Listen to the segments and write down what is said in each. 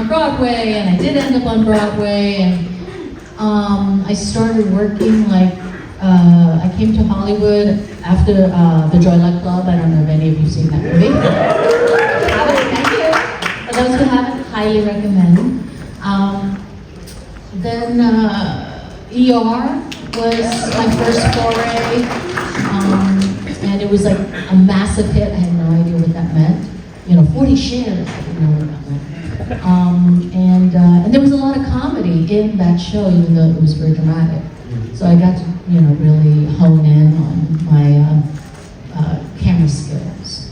on Broadway, and I did end up on Broadway, and I started working like, I came to Hollywood after the Joy Luck Club. I don't know if any of you have seen that movie. Thank you. For those who haven't, highly recommend. Then ER was my first foray, and it was like a massive hit. I had no idea what that meant. 40 shares, I didn't know what that meant. And there was a lot of comedy in that show, even though it was very dramatic. So I got to, really hone in on my camera skills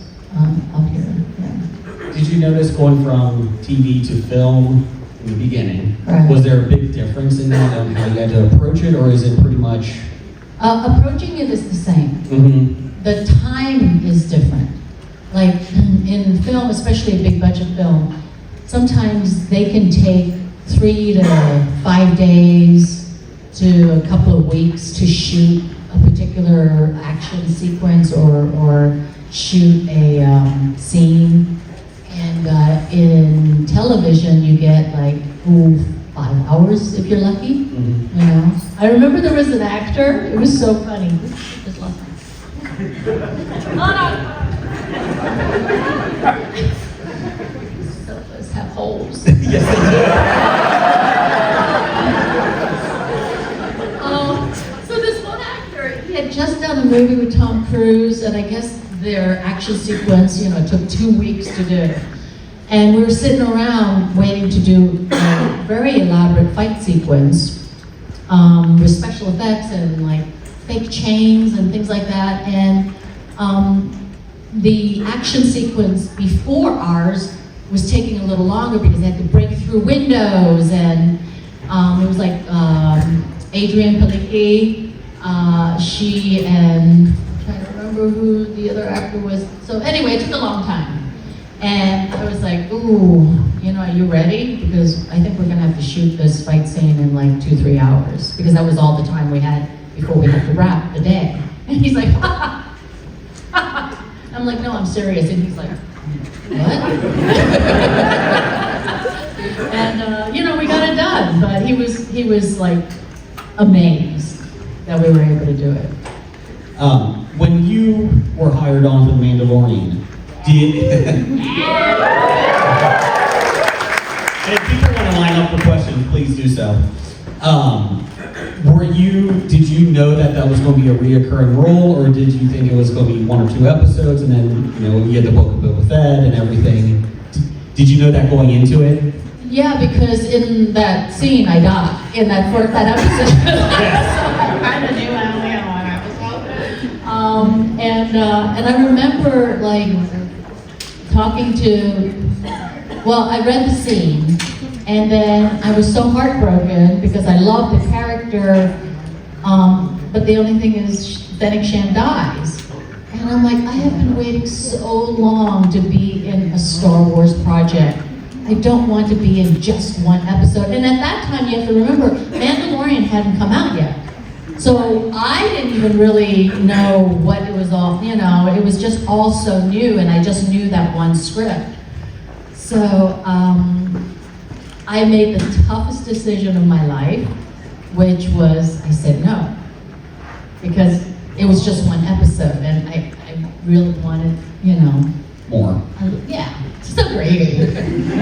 up here. Yeah. Did you notice going from TV to film in the beginning, right. Was there a big difference in that and how you had to approach it, or is it pretty much? Approaching it is the same. Mm-hmm. The time is different. Like in film, especially a big budget film, sometimes they can take 3 to 5 days to a couple of weeks to shoot a particular action sequence or shoot a scene. And in television, you get like 5 hours if you're lucky. Mm-hmm. I remember there was an actor. It was so funny. Just lost my. Oh no! Sofas have holes. Yes, they do. So this one actor, he had just done a movie with Tom Cruise, and I guess their action sequence, took 2 weeks to do. And we were sitting around waiting to do a very elaborate fight sequence with special effects and like fake chains and things like that. And the action sequence before ours was taking a little longer because they had to break through windows, and it was like Adrienne Palicki, she and I'm trying to remember who the other actor was. So anyway, it took a long time. And I was like, ooh, are you ready? Because I think we're gonna have to shoot this fight scene in like 2-3 hours, because that was all the time we had before we had to wrap the day. And he's like, ha ha. I'm like, no, I'm serious. And he's like, what? And we got it done. But he was like amazed that we were able to do it. When you were hired on for The Mandalorian, did if people want to line up for questions, please do so. Did you know that was going to be a reoccurring role, or did you think it was going to be 1 or 2 episodes, and then you had the book of Boba Fett and everything? Did you know that going into it? Yeah, because in that scene I died in that episode. So I kind of knew I only had 1 episode. And I remember like talking to. Well, I read the scene, and then I was so heartbroken because I loved the character, but the only thing is Fennec Shand dies. And I'm like, I have been waiting so long to be in a Star Wars project. I don't want to be in just 1 episode. And at that time, you have to remember, Mandalorian hadn't come out yet. So I didn't even really know what it was all, it was just all so new, and I just knew that one script. So I made the toughest decision of my life, which was I said no, because it was just 1 episode, and I really wanted, more. Yeah, so greedy,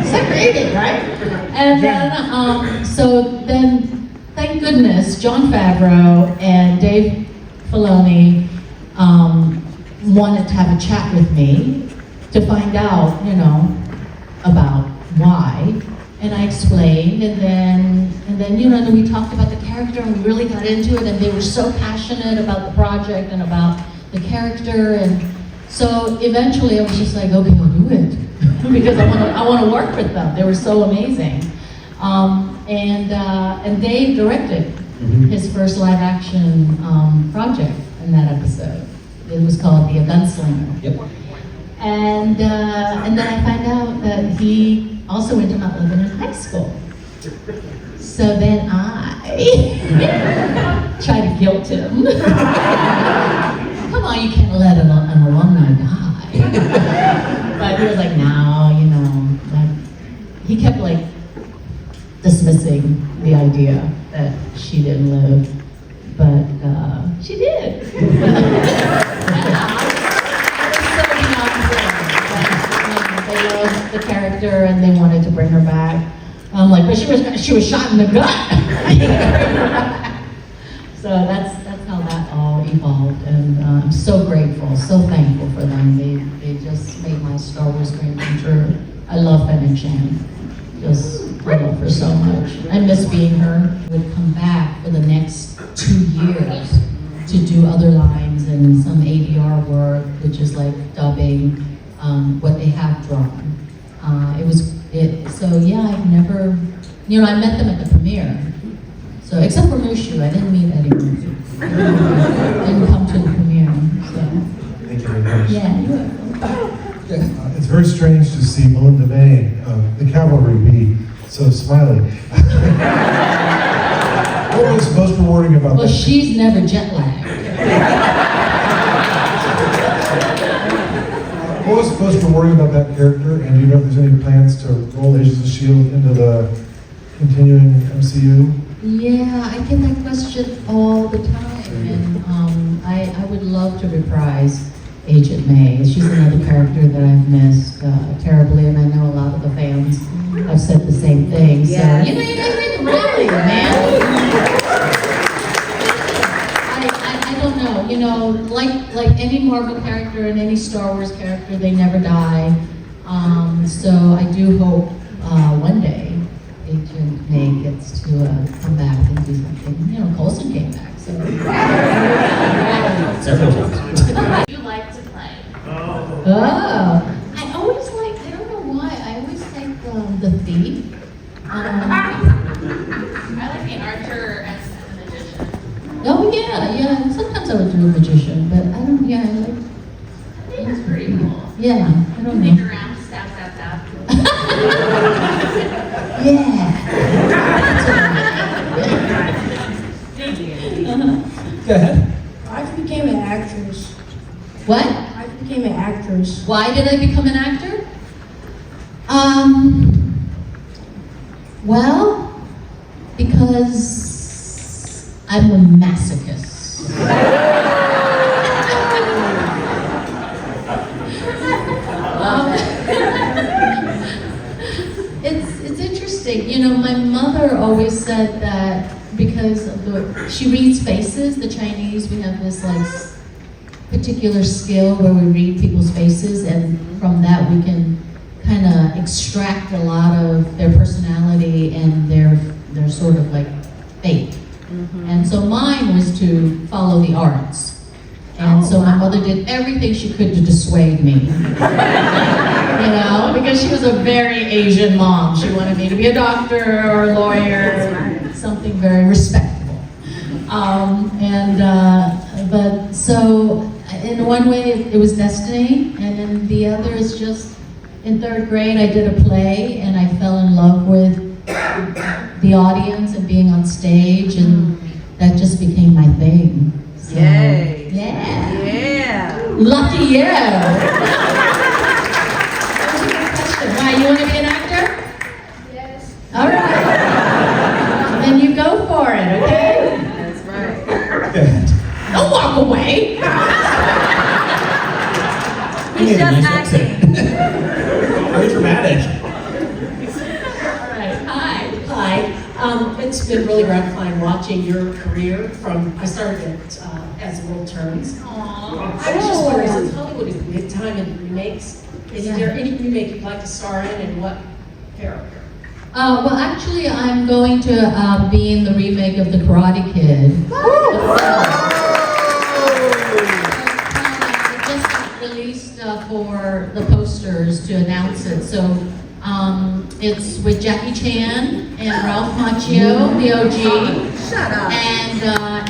so greedy, right? And then so then, thank goodness, Jon Favreau and Dave Filoni wanted to have a chat with me to find out, about why, and I explained, and then then we talked about the character, and we really got into it, and they were so passionate about the project and about the character, and so eventually I was just like, okay, I'll do it because I want to work with them. They were so amazing, and Dave directed his first live action project in that episode. It was called The Gunslinger. Yep. And then I find out that he also went to Mount Lebanon High School. So then I try to guilt him. Come on, you can't let an alumni die. But he was like, no, he kept like dismissing the idea that she didn't live, but she did. I was so beyond thrilled that they loved the character and they wanted to bring her back. I'm like, but she was shot in the gut. So that's how that all evolved, and I'm so grateful, so thankful for them. They just made my Star Wars dream come true. I love Fennec Shan. I love her so much. I miss being her. Would come back for the next 2 years to do other lines and some ADR work, which is like dubbing what they have drawn. So yeah, I've never, I met them at the premiere. So except for Mushu, I didn't meet Eddie Murphy. Didn't come to the premiere. So. Thank you very much. Yeah, you're welcome. It's very strange to see Melinda May, the cavalry, be so smiley. What was most rewarding about Well, that? she's never jet lagged. What was most rewarding about that character? And do you know if there's any plans to roll Agents of S.H.I.E.L.D. into the continuing MCU? Yeah, I get that question all the time, and I would love to reprise Agent May. She's another character that I've missed terribly, and I know a lot of the fans have said the same thing. So, Yes. you gotta read the rally, man. I don't know, like any Marvel character and any Star Wars character, they never die. So I do hope one day Agent May gets to come back and do something. Coulson came back, so. Several times. You like to play? Oh, I always like, I don't know why, I always like the thief. I like the archer as the magician. Oh yeah, sometimes I would do a magician, but I don't, I like, I think it's pretty cool. yeah, I don't Think know. around, stab, stab, stab. Yeah. Go ahead. I became an actress. What? I became an actress. Why did I become an actor? Well, because I'm a masochist. It's interesting. My mother always said that because of she reads faces, the Chinese, we have this particular skill where we read people's faces, and from that we can kind of extract a lot of their personality and their sort of fate. And so mine was to follow the arts. And so my mother did everything she could to dissuade me. Because she was a very Asian mom. She wanted me to be a doctor or a lawyer, something very respectable. But so in one way it was destiny, and in the other is just in 3rd grade I did a play and I fell in love with the audience and being on stage, and that just became my thing. So, Yay. Yeah. Yeah. Lucky you. That was a good question. Why, you want to be an actor? Yes. All right. Then you go for it, okay? That's right. Go ahead. Don't walk away. He's just acting. Very dramatic. All right. Hi. It's been really gratifying watching your career from, I started as World Turns. Aww. I was just wondering, since Hollywood is big time in remakes, is there any remake you'd like to star in, and what character? Well, actually, I'm going to be in the remake of The Karate Kid. It just got released for the posters to announce it. So it's with Jackie Chan and Ralph Macchio, the OG. Shut up.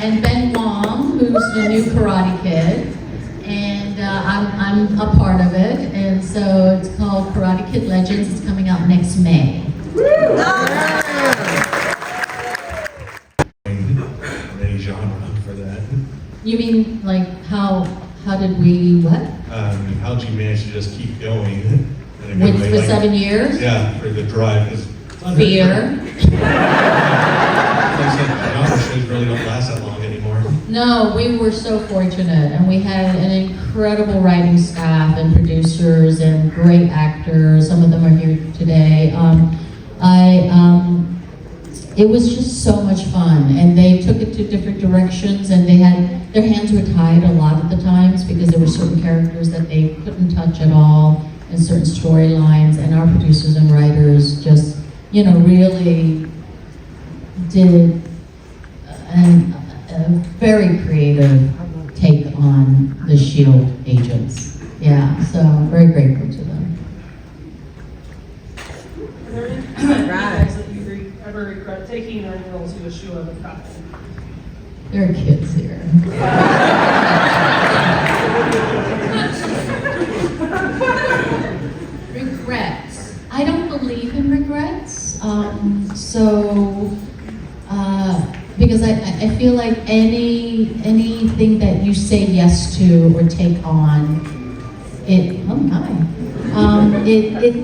And Ben Wong, who's the new Karate Kid, and I'm a part of it, and so it's called Karate Kid Legends. It's coming out next May. Any genre for that? You mean how did we what? How'd you manage to just keep going? In a good With way? for 7 years? Yeah, for the drive. 'Cause Fear. Genre shows really don't last that long anymore. No, we were so fortunate, and we had an incredible writing staff and producers and great actors. Some of them are here today. It was just so much fun, and they took it to different directions, and they had their hands were tied a lot of the times because there were certain characters that they couldn't touch at all, and certain storylines, and our producers and writers just, you know, really did a very creative take on the S.H.I.E.L.D. agents. Yeah, so I'm very grateful to them. Are there any roles that you ever regret taking or any roles you wish you would have gotten? There are kids here. Regrets. I don't believe in regrets. Because I feel like anything that you say yes to or take on, it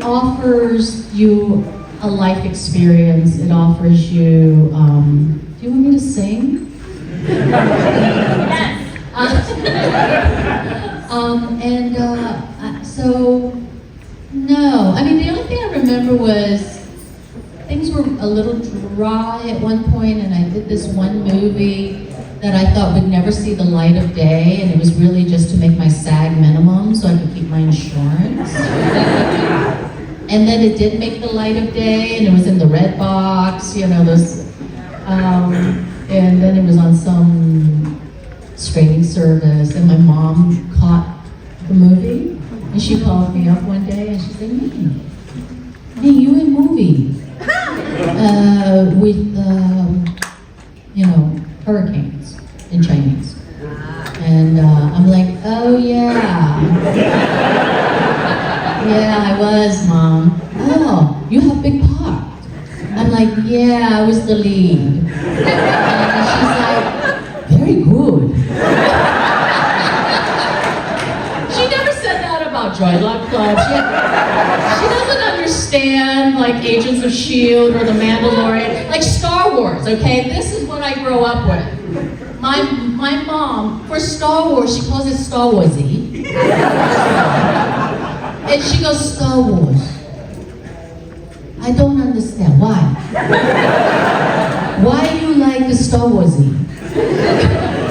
offers you a life experience. It offers you. Do you want me to sing? Yes. So no. I mean, the only thing I remember was things were a little dry at one point, and I did this one movie that I thought would never see the light of day, and it was really just to make my SAG minimum so I could keep my insurance. And then it did make the light of day, and it was in the red box, you know, and then it was on some streaming service, and my mom caught the movie, and she called me up one day, and she said, hey, you in movie with, hurricanes in Chinese. And I'm like, oh yeah. Yeah, I was, Mom. Oh, you have big part. I'm like, yeah, I was the lead. And she's like, very good. She never said that about Joy Luck Club. She doesn't understand like Agents of S.H.I.E.L.D. or the Mandalorian, like Star Wars, okay? This is what I grow up with. My mom, for Star Wars, she calls it Star Warsy. And she goes, Star Wars. I don't understand. Why? Why do you like the Star Warsy?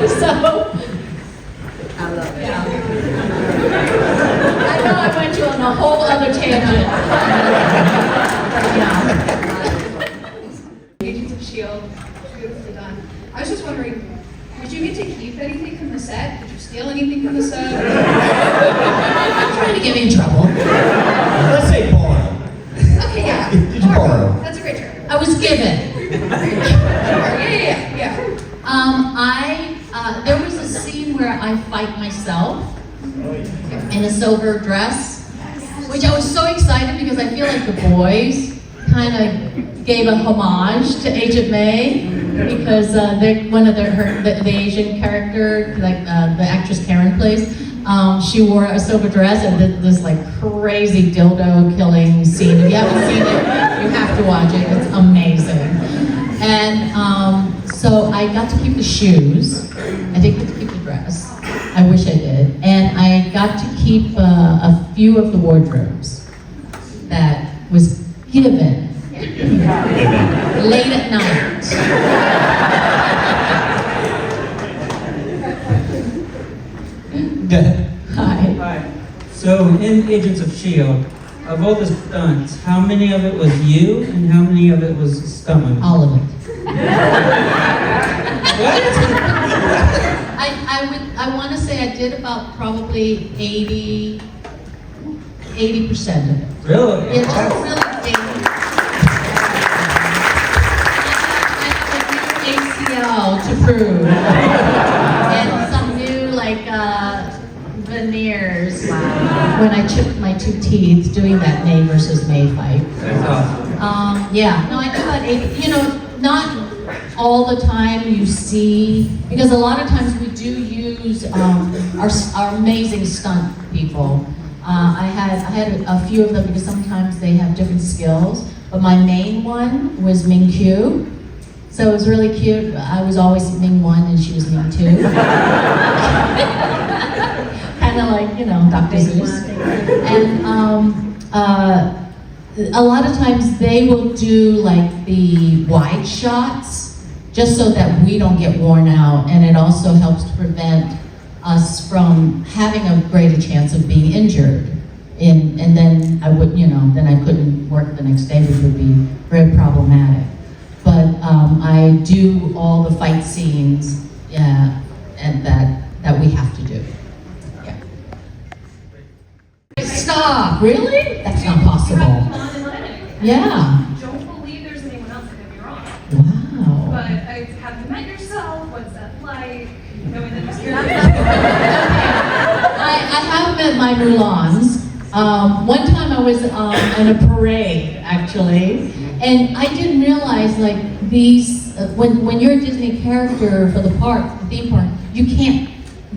So, I love it. yeah. I know I went to on a whole other tangent. Yeah. Agents of S.H.I.E.L.D. Beautifully done. I was just wondering, did you get to keep anything from the set? Did you steal anything from the set? I'm trying to get me in trouble. Let's say borrow. Okay, yeah. Did you borrow? That's a great term. I was given. Yeah. There was a scene where I fight myself in a silver dress, which I was so excited because I feel like the boys kind of gave a homage to Agent May because the Asian character, like the actress Karen plays, she wore a silver dress and did this like crazy dildo killing scene. If you haven't seen it, you have to watch it. It's amazing. And so I got to keep the shoes. I didn't get to keep the dress. I wish I did. And I got to keep a few of the wardrobes that was given late at night. Good. Hi. Hi. So in Agents of S.H.I.E.L.D., of all the stunts, how many of it was you and how many of it was stuntmen? All of it. What? I want to say I did about probably 80% of it. Really? Yeah, just really big. I have a new ACL to prove. And some new veneers when I chipped my 2 teeth doing that May versus May fight. That's awesome. Yeah, no, I do about 80, not all the time you see, because a lot of times we do use our amazing stunt people. I had a few of them because sometimes they have different skills, but my main one was Ming-Q. So it was really cute. I was always Ming 1 and she was Ming 2. Kind of like, you know, Dr. Seuss. And a lot of times they will do like the wide shots just so that we don't get worn out, and it also helps to prevent us from having a greater chance of being injured. And then I would, you know, then I couldn't work the next day, which would be very problematic. But I do all the fight scenes and that we have to do. Yeah. Stop! Really? That's not possible. Yeah. Don't believe there's anyone else that could be wrong. Wow. But have you met yourself? What's that like? Knowing that you're not I have met my Mulans. One time I was in a parade, actually, and I didn't realize like these, when you're a Disney character for the park, the theme park, you can't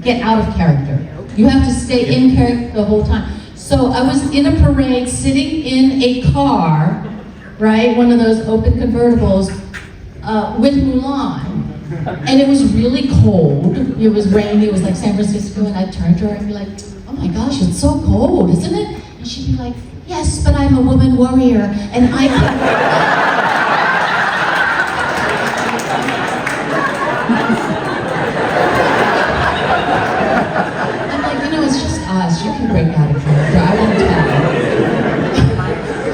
get out of character. You have to stay in character the whole time. So I was in a parade, sitting in a car, right, one of those open convertibles, with Mulan. And it was really cold. It was rainy, it was like San Francisco, and I'd turn to her and be like, oh my gosh, it's so cold, isn't it? And she'd be like, yes, but I'm a woman warrior, and I can... I'm like, you know, it's just us. You can break out of character. I won't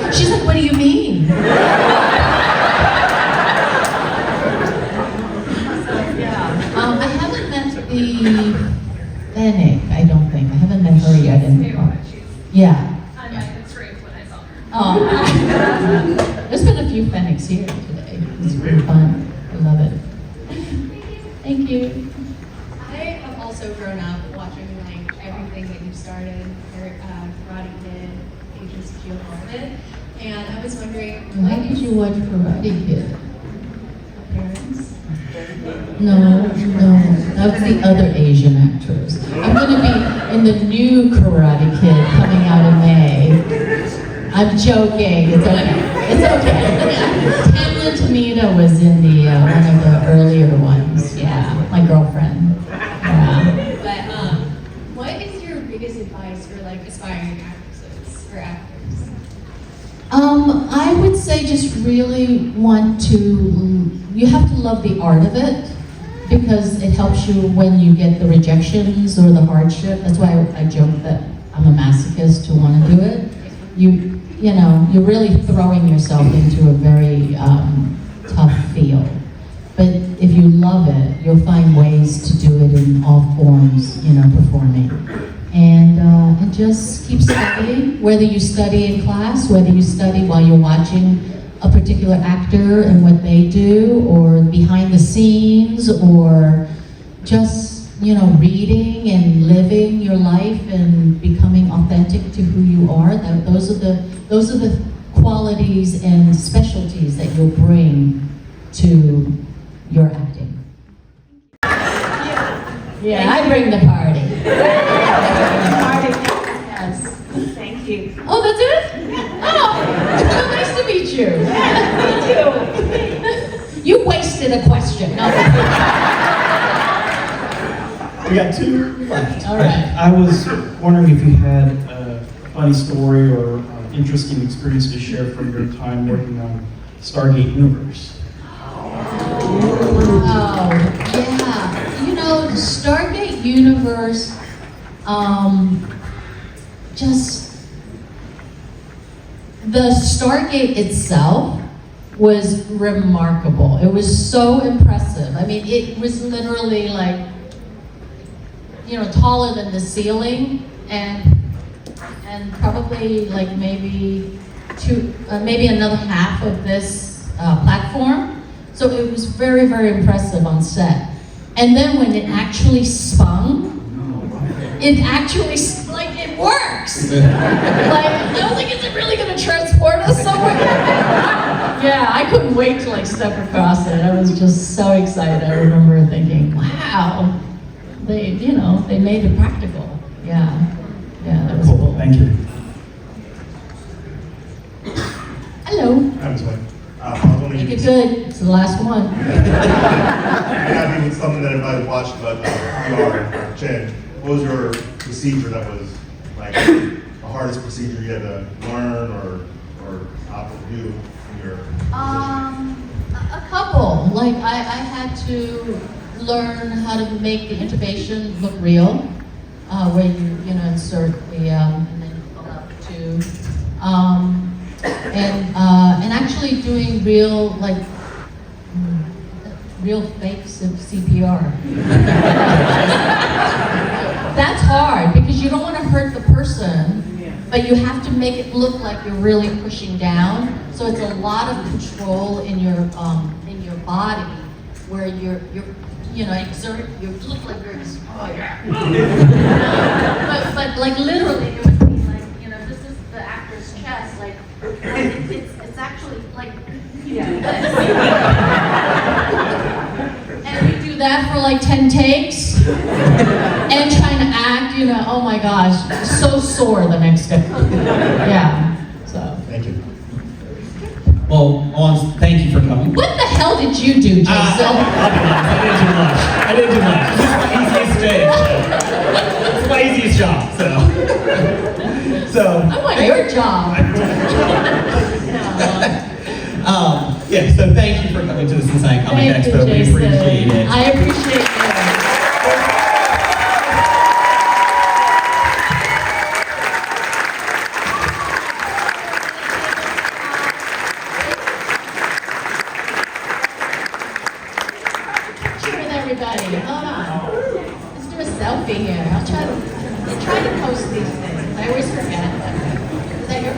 tell. She's like, what do you mean? I haven't met the Fennec, I don't think. I haven't met her yet in the park. Yeah. I might have screamed when I saw her. Oh. There's been a few Fennecs here today. It's really fun. I love it. Thank you. I have also grown up watching like everything that you started, Karate Kid, Agents of S.H.I.E.L.D, all of it. And I was wondering, Why did you watch Karate Kid? parents? No, that was the other Asian actress. I'm gonna be in the new Karate Kid coming out in May. I'm joking, it's okay. It's okay. Tamla Tomita was in the, one of the earlier ones, yeah, my girlfriend. Yeah. But what is your biggest advice for like aspiring actresses or actors? I would say just really you have to love the art of it, because it helps you when you get the rejections or the hardship. That's why I joke that I'm a masochist to want to do it. You know, you're really throwing yourself into a very tough field. But if you love it, you'll find ways to do it in all forms, you know, performing. And just keep studying, whether you study in class, whether you study while you're watching a particular actor and what they do, or behind the scenes, or just, you know, reading and living your life and becoming authentic to who you are. Those are the qualities and specialties that you'll bring to your acting. Yeah, I bring the party. Yes. Thank you. Oh, that's it? Oh, nice to meet you. You wasted a question. No. We got two left. All right. I was wondering if you had a funny story or interesting experience to share from your time working on Stargate Universe. Oh, yeah. You know, Stargate Universe, just the Stargate itself was remarkable. It was so impressive. I mean, it was literally like, you know, taller than the ceiling, and probably like maybe another half of this platform. So it was very, very impressive on set. And then when it actually spun, it actually, like, it works. Like, I was like, is it really gonna transport us somewhere? Yeah, I couldn't wait to like step across it. I was just so excited. I remember thinking, wow, they made it practical. Yeah, that was cool. Thank you. Hello. I was good. It's the last one. Yeah, I mean, it's something that everybody watched, but your Chen, what was your procedure that was like the hardest procedure you had to learn or do in your position? A couple. Like I had to learn how to make the intubation look real, where you know insert the and then you pull out the tube, and actually doing real like real fake CPR. That's hard because you don't want to hurt the person, but you have to make it look like you're really pushing down. So it's a lot of control in your body where you're you know exert you look like you're just oh yeah. but like literally it would be like you know this is the actor's chest like it's actually like and we do that for like 10 takes and trying to act, you know, oh my gosh, so sore the next day. Yeah, so. Thank you. Well, thank you for coming. What the hell did you do, Jason? I didn't do much. It's my easiest job, so. I want your job. Yeah, so thank you for coming to the Cincinnati Comic Thank Expo. you, We Jason. appreciate it. I appreciate you. Picture with everybody. Hold on. Let's do a selfie here. I'll try to post these things. I always forget. Is that your?